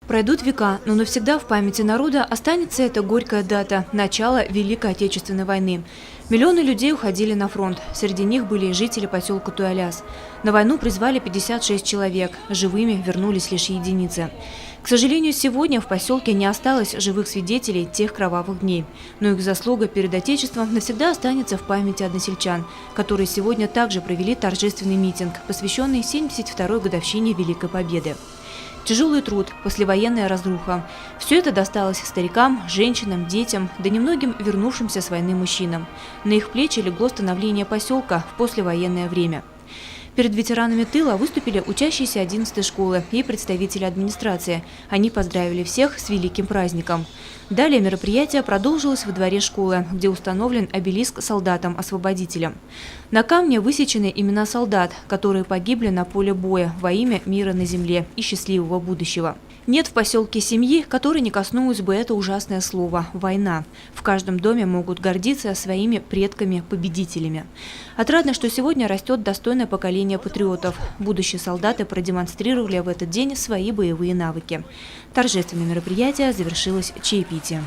Пройдут века, но навсегда в памяти народа останется эта горькая дата – начало Великой Отечественной войны. Миллионы людей уходили на фронт. Среди них были и жители поселка Туяляс. На войну призвали 56 человек. Живыми вернулись лишь единицы. К сожалению, сегодня в поселке не осталось живых свидетелей тех кровавых дней. Но их заслуга перед Отечеством навсегда останется в памяти односельчан, которые сегодня также провели торжественный митинг, посвященный 72-й годовщине Великой Победы. Тяжелый труд, послевоенная разруха – все это досталось старикам, женщинам, детям, да немногим вернувшимся с войны мужчинам. На их плечи легло становление поселка в послевоенное время. Перед ветеранами тыла выступили учащиеся 11-й школы и представители администрации. Они поздравили всех с великим праздником. Далее мероприятие продолжилось во дворе школы, где установлен обелиск солдатам-освободителям. На камне высечены имена солдат, которые погибли на поле боя во имя мира на земле и счастливого будущего. Нет в поселке семьи, которой не коснулось бы это ужасное слово – война. В каждом доме могут гордиться своими предками-победителями. Отрадно, что сегодня растет достойное поколение патриотов. Будущие солдаты продемонстрировали в этот день свои боевые навыки. Торжественное мероприятие завершилось чаепитием.